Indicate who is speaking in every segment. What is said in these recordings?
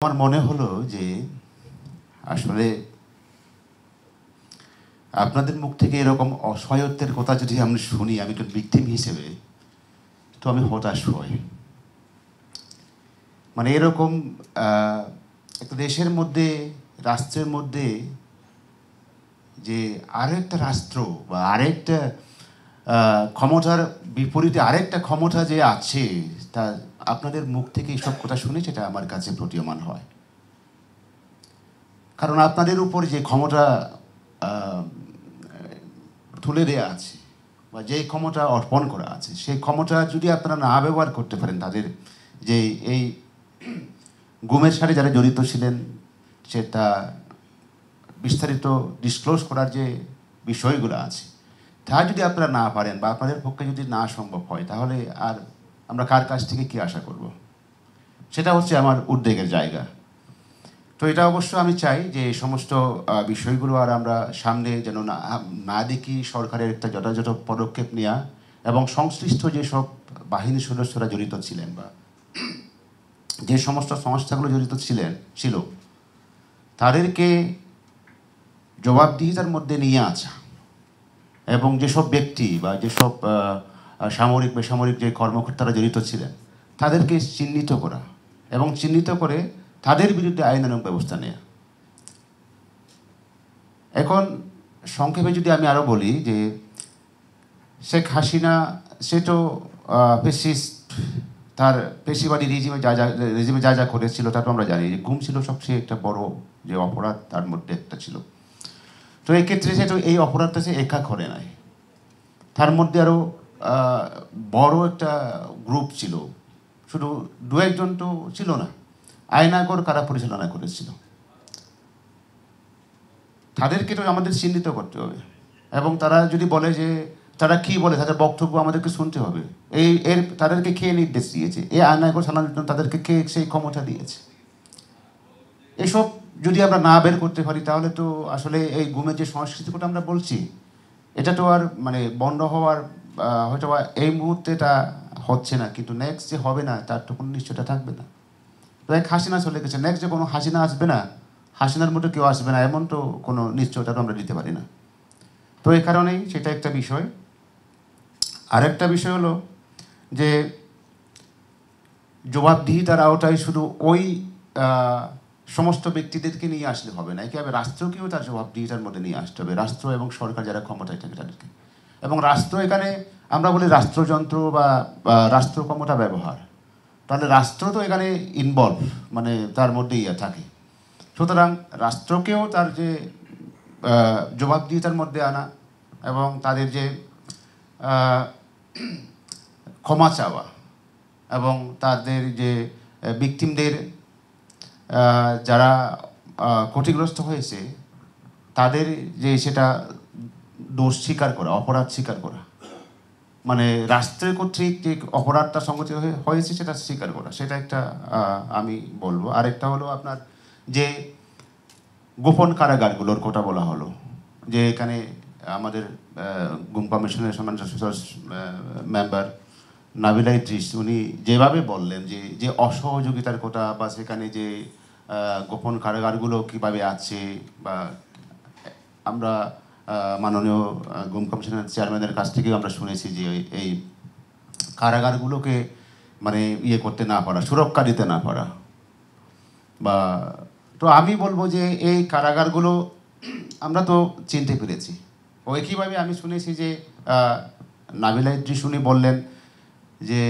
Speaker 1: আমার মনে হলো যে আসলে আপনাদের মুখ থেকে এরকম অসহায়ত্বের কথা যদি আমি শুনি, আমি একজন ভিকটিম হিসেবে, তো আমি হতাশ হই। মানে এরকম একটা দেশের মধ্যে, রাষ্ট্রের মধ্যে যে আরেকটা রাষ্ট্র বা আরেকটা ক্ষমতার বিপরীতে আরেকটা ক্ষমতা যে আছে, তা আপনাদের মুখ থেকে এইসব কথা শুনে সেটা আমার কাছে প্রতীয়মান হয়। কারণ আপনাদের উপর যে ক্ষমতা তুলে দেওয়া আছে বা যে ক্ষমতা অর্পণ করা আছে, সেই ক্ষমতা যদি আপনারা না ব্যবহার করতে পারেন, তাদের যে এই গুমের সাথে যারা জড়িত ছিলেন সেটা বিস্তারিত ডিসক্লোজ করার যে বিষয়গুলো আছে, তা যদি আপনারা না পারেন বা আপনাদের পক্ষে যদি না সম্ভব হয়, তাহলে আর আমরা কার কাছ থেকে কী আশা করব? সেটা হচ্ছে আমার উদ্বেগের জায়গা। তো এটা অবশ্য আমি চাই যে এই সমস্ত বিষয়গুলো আর আমরা সামনে যেন না দেখি, সরকারের একটা যথাযথ পদক্ষেপ নেওয়া এবং সংশ্লিষ্ট যেসব বাহিনী সদস্যরা জড়িত ছিলেন বা যে সমস্ত সংস্থাগুলো জড়িত ছিল তাদেরকে জবাবদিহিতার মধ্যে নিয়ে আসা, এবং যেসব ব্যক্তি বা যেসব সামরিক বেসামরিক যে কর্মকর্তারা জড়িত ছিলেন তাদেরকে চিহ্নিত করা এবং চিহ্নিত করে তাদের বিরুদ্ধে আইনানুগ ব্যবস্থা নেওয়া। এখন সংক্ষেপে যদি আমি আরও বলি যে শেখ হাসিনা সে তো পেশিস্ট, তার পেশিবাদী রেজিমে যা যা করেছিল তা তো আমরা জানি। যে গুম ছিল সবচেয়ে একটা বড় যে অপরাধ, তার মধ্যে একটা ছিল। তো এক্ষেত্রে সে তো এই অপরাধটা সে একা করে নাই, তার মধ্যে আরও বড় একটা গ্রুপ ছিল, শুধু দু একজন তো ছিল না, আয়নাগর কারা পরিচালনা করেছিল। তাদেরকে তো আমাদের চিহ্নিত করতে হবে এবং তারা যদি বলে যে তারা কি বলে, তাদের বক্তব্য আমাদেরকে শুনতে হবে। তাদেরকে কে নির্দেশ দিয়েছে, এই আয়নাগর চালানোর জন্য তাদেরকে কে সেই ক্ষমতা দিয়েছে, এসব যদি আমরা না বের করতে পারি, তাহলে তো আসলে এই গুমের যে সংস্কৃতি কথা আমরা বলছি, এটা তো আর মানে বন্ধ হওয়ার হয়তো এই মুহূর্তে এটা হচ্ছে না, কিন্তু নেক্সট যে হবে না তার তো কোনো নিশ্চয়তা থাকবে না। তো এক হাসিনা চলে গেছে, নেক্সট যে কোনো হাসিনা আসবে না, হাসিনার মতো কেউ আসবে না, এমন তো কোনো নিশ্চয়তা তো আমরা দিতে পারি না। তো এই কারণেই সেটা একটা বিষয়। আরেকটা বিষয় হলো যে জবাবদিহিতার আওতায় শুধু ওই সমস্ত ব্যক্তিদেরকে নিয়ে আসলে হবে না, একেবারে রাষ্ট্রকেও তার জবাবদিহিতার মধ্যে নিয়ে আসতে হবে, রাষ্ট্র এবং সরকার যারা ক্ষমতায় থাকে তাদেরকে। এবং রাষ্ট্র, এখানে আমরা বলি রাষ্ট্রযন্ত্র বা রাষ্ট্র ক্ষমতা ব্যবহার, তাহলে রাষ্ট্র তো এখানে ইনভলভ, মানে তার মধ্যেই থাকে। সুতরাং রাষ্ট্রকেও তার যে জবাবদিহিতার মধ্যে আনা এবং তাদের যে ক্ষমা চাওয়া এবং তাদের যে ভিকটিমদের যারা ক্ষতিগ্রস্ত হয়েছে তাদের যে সেটা দোষ স্বীকার করা, অপরাধ স্বীকার করা, মানে রাষ্ট্রের কর্তৃক যে অপরাধটা সংগঠিত হয়েছে সেটা স্বীকার করা, সেটা একটা আমি বলবো। আরেকটা হলো আপনার যে গোপন কারাগারগুলোর কথা বলা হলো, যে এখানে আমাদের গুম কমিশনের সম্মানিত মেম্বার নাবিলা ইদ্রিস উনি যেভাবে বললেন যে অসহযোগিতার কথা বা সেখানে যে গোপন কারাগারগুলো কীভাবে আছে, বা আমরা মাননীয় গুম কমিশনের চেয়ারম্যানের কাছ থেকেও আমরা শুনেছি যে এই কারাগারগুলোকে মানে করতে না পারা, সুরক্ষা দিতে না পারা, বা তো আমি বলবো যে এই কারাগারগুলো আমরা তো চিনতে পেরেছি। ও একইভাবে আমি শুনেছি যে নাবিলা ইদ্রিস উনি বললেন যে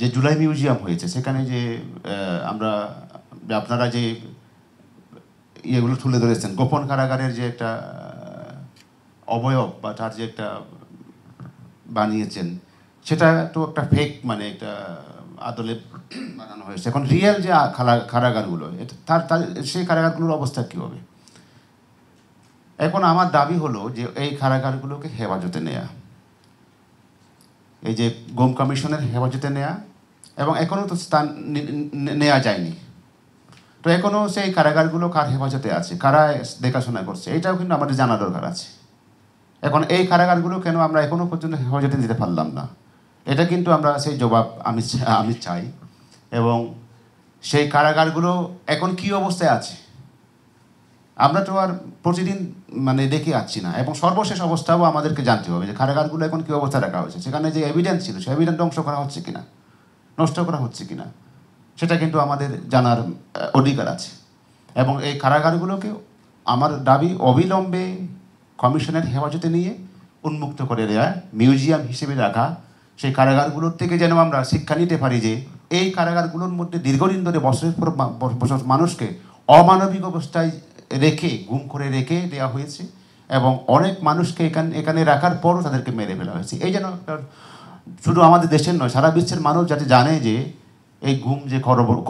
Speaker 1: যে জুলাই মিউজিয়াম হয়েছে সেখানে যে আমরা আপনারা যে ইয়েগুলো তুলে ধরেছেন, গোপন কারাগারের যে একটা অবয়ব বা তার যে একটা বানিয়েছেন, সেটা তো একটা ফেক, মানে একটা আদলে বানানো হয়েছে। এখন রিয়েল যে কারাগারগুলো, তার সেই কারাগারগুলোর অবস্থা কী হবে? এখন আমার দাবি হলো যে এই কারাগারগুলোকে হেফাজতে নেয়া, এই যে গুম কমিশনের হেফাজতে নেয়া, এবং এখনও তো স্থান নেওয়া যায়নি, তো এখনও সেই কারাগারগুলো কার হেফাজতে আছে, কারা দেখাশোনা করছে, এটাও কিন্তু আমাদের জানা দরকার আছে। এখন এই কারাগারগুলো কেন আমরা এখনও পর্যন্ত হেফাজতে দিতে পারলাম না, এটা কিন্তু আমরা সেই জবাব আমি চাই। এবং সেই কারাগারগুলো এখন কী অবস্থায় আছে আমরা তো আর প্রতিদিন মানে দেখে আসছি না, এবং সর্বশেষ অবস্থাও আমাদেরকে জানতে হবে যে কারাগারগুলো এখন কী অবস্থায় রাখা হয়েছে, সেখানে যে এভিডেন্স ছিল সেই এভিডেন্স ধ্বংস করা হচ্ছে কিনা, নষ্ট করা হচ্ছে কিনা, সেটা কিন্তু আমাদের জানার অধিকার আছে। এবং এই কারাগারগুলোকে আমার দাবি অবিলম্বে কমিশনের হেফাজতে নিয়ে উন্মুক্ত করে দেওয়া, মিউজিয়াম হিসেবে রাখা, সেই কারাগারগুলোর থেকে যেন আমরা শিক্ষা নিতে পারি যে এই কারাগারগুলোর মধ্যে দীর্ঘদিন ধরে বছরের পর বছর মানুষকে অমানবিক অবস্থায় রেখে গুম করে রেখে দেওয়া হয়েছে, এবং অনেক মানুষকে এখানে রাখার পরও তাদেরকে মেরে ফেলা হয়েছে। এই যেন শুধু আমাদের দেশের নয়, সারা বিশ্বের মানুষ যাতে জানে যে এই গুম যে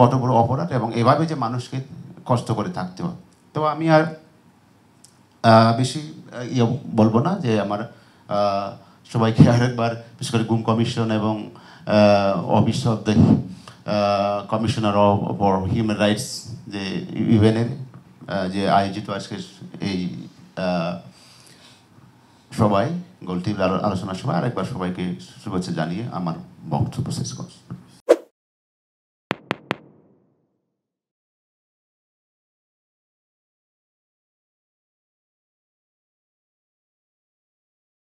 Speaker 1: কত বড় অপরাধ, এবং এভাবে যে মানুষকে কষ্ট করে থাকতে হয়। তো আমি আর বেশি বলবো না, যে আমার সবাইকে আরেকবার বিশেষ করে গুম কমিশন এবং office of the commissioner for human rights যে ইউএনের যে আয়োজিত আজকে এই সবাই গোলটেবিল আলোচনা সভা, আরেকবার সবাইকে শুভেচ্ছা জানিয়ে আমার বক্তব্য শেষ করছি।